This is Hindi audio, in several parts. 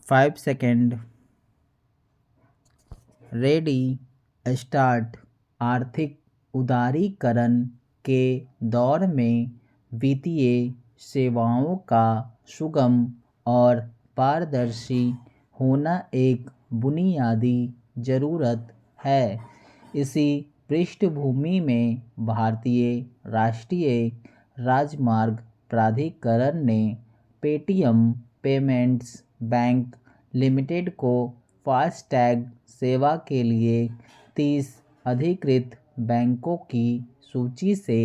5 सेकेंड। Ready, start. आर्थिक उदारीकरण के दौर में वित्तीय सेवाओं का सुगम और पारदर्शी होना एक बुनियादी ज़रूरत है। इसी पृष्ठभूमि में भारतीय राष्ट्रीय राजमार्ग प्राधिकरण ने पेटीएम पेमेंट्स बैंक लिमिटेड को फास्टैग सेवा के लिए 30 अधिकृत बैंकों की सूची से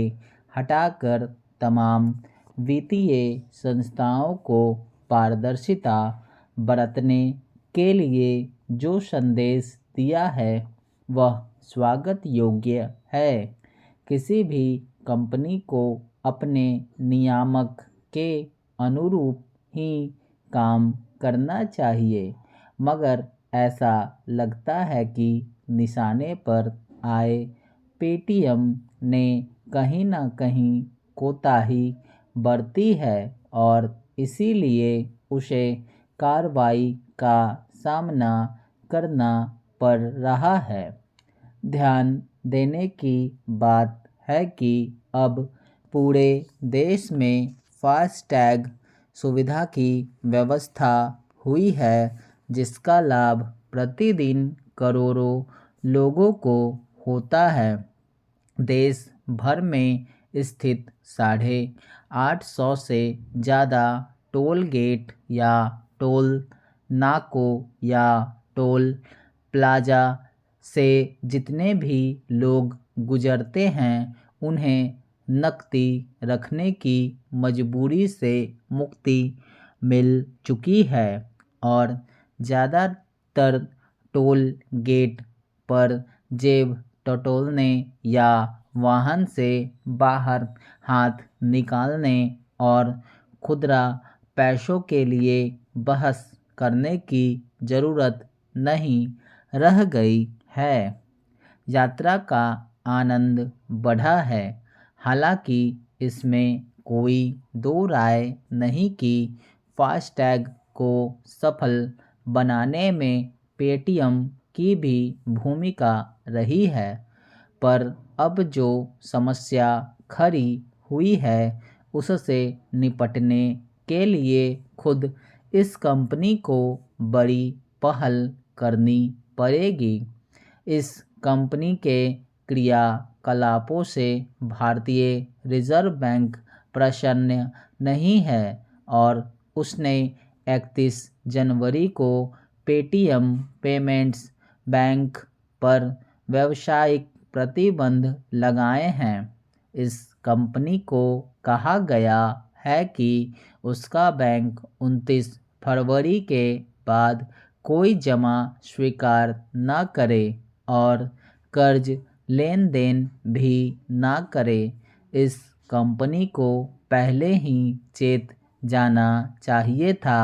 हटाकर तमाम वित्तीय संस्थाओं को पारदर्शिता बरतने के लिए जो संदेश दिया है वह स्वागत योग्य है। किसी भी कंपनी को अपने नियामक के अनुरूप ही काम करना चाहिए, मगर ऐसा लगता है कि निशाने पर आए पेटीएम ने कहीं ना कहीं कोताही बरती है और इसीलिए उसे कार्रवाई का सामना करना पड़ रहा है। ध्यान देने की बात है कि अब पूरे देश में फास्टैग सुविधा की व्यवस्था हुई है, जिसका लाभ प्रतिदिन करोड़ों लोगों को होता है। देश भर में स्थित 850 से ज़्यादा टोल गेट या टोल नाकों या टोल प्लाजा से जितने भी लोग गुजरते हैं उन्हें नकदी रखने की मजबूरी से मुक्ति मिल चुकी है और ज़्यादातर टोल गेट पर जेब टटोलने या वाहन से बाहर हाथ निकालने और खुदरा पैसों के लिए बहस करने की ज़रूरत नहीं रह गई है। यात्रा का आनंद बढ़ा है। हालांकि इसमें कोई दो राय नहीं कि फास्टैग को सफल बनाने में पेटीएम की भी भूमिका रही है, पर अब जो समस्या खड़ी हुई है उससे निपटने के लिए खुद इस कंपनी को बड़ी पहल करनी पड़ेगी। इस कंपनी के क्रियाकलापों से भारतीय रिजर्व बैंक प्रसन्न नहीं है और उसने 31 जनवरी को पेटीएम पेमेंट्स बैंक पर व्यावसायिक प्रतिबंध लगाए हैं। इस कंपनी को कहा गया है कि उसका बैंक 29 फरवरी के बाद कोई जमा स्वीकार न करे और कर्ज लेन देन भी ना करे। इस कंपनी को पहले ही चेत जाना चाहिए था।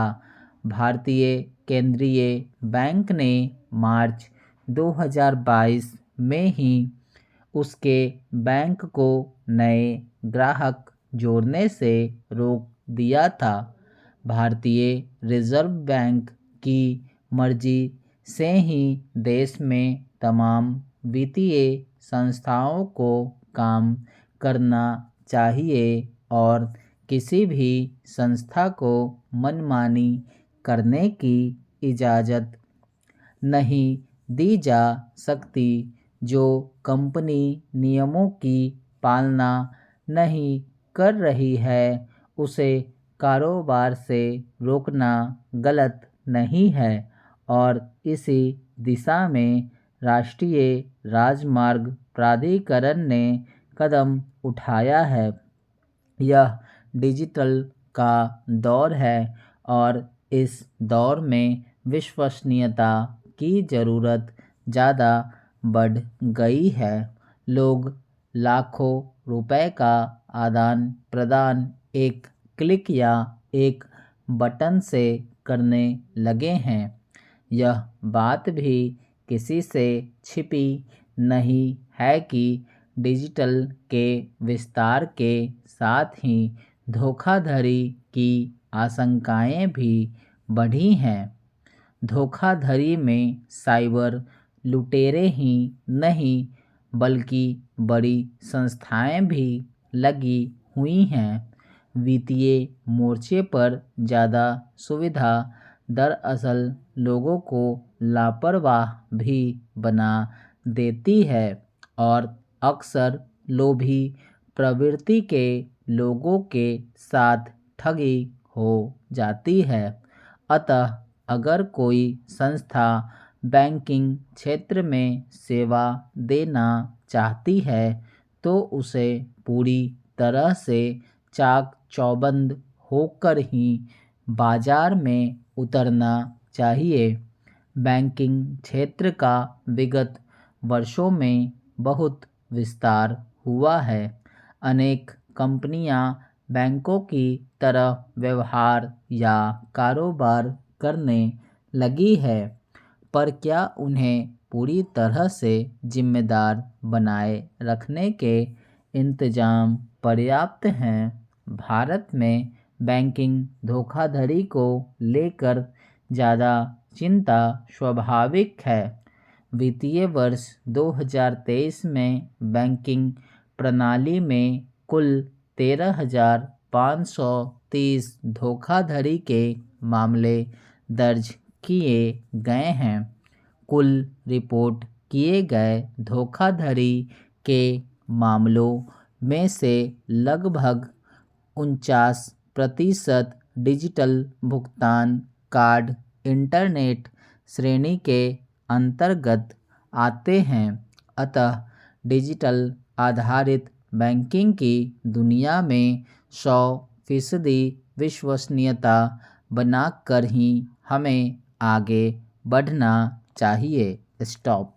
भारतीय केंद्रीय बैंक ने मार्च 2022 में ही उसके बैंक को नए ग्राहक जोड़ने से रोक दिया था। भारतीय रिजर्व बैंक की मर्जी से ही देश में तमाम वित्तीय संस्थाओं को काम करना चाहिए और किसी भी संस्था को मनमानी करने की इजाज़त नहीं दी जा सकती। जो कंपनी नियमों की पालना नहीं कर रही है उसे कारोबार से रोकना गलत नहीं है और इसी दिशा में राष्ट्रीय राजमार्ग प्राधिकरण ने कदम उठाया है। यह डिजिटल का दौर है और इस दौर में विश्वसनीयता की ज़रूरत ज़्यादा बढ़ गई है। लोग लाखों रुपए का आदान प्रदान एक क्लिक या एक बटन से करने लगे हैं। यह बात भी किसी से छिपी नहीं है कि डिजिटल के विस्तार के साथ ही धोखाधड़ी की आशंकाएं भी बढ़ी हैं। धोखाधड़ी में साइबर लुटेरे ही नहीं बल्कि बड़ी संस्थाएं भी लगी हुई हैं। वित्तीय मोर्चे पर ज़्यादा सुविधा दरअसल लोगों को लापरवाह भी बना देती है और अक्सर लोभी प्रवृत्ति के लोगों के साथ ठगी हो जाती है। अतः अगर कोई संस्था बैंकिंग क्षेत्र में सेवा देना चाहती है तो उसे पूरी तरह से चाक चौबंद होकर ही बाजार में उतरना चाहिए। बैंकिंग क्षेत्र का विगत वर्षों में बहुत विस्तार हुआ है। अनेक कंपनियां बैंकों की तरह व्यवहार या कारोबार करने लगी है, पर क्या उन्हें पूरी तरह से जिम्मेदार बनाए रखने के इंतजाम पर्याप्त हैं? भारत में बैंकिंग धोखाधड़ी को लेकर ज़्यादा चिंता स्वाभाविक है। वित्तीय वर्ष 2023 में बैंकिंग प्रणाली में कुल 13,530 धोखाधड़ी के मामले दर्ज किए गए हैं। कुल रिपोर्ट किए गए धोखाधड़ी के मामलों में से लगभग 49% डिजिटल भुगतान कार्ड इंटरनेट श्रेणी के अंतर्गत आते हैं। अतः डिजिटल आधारित बैंकिंग की दुनिया में 100% विश्वसनीयता बनाकर ही हमें आगे बढ़ना चाहिए। स्टॉप।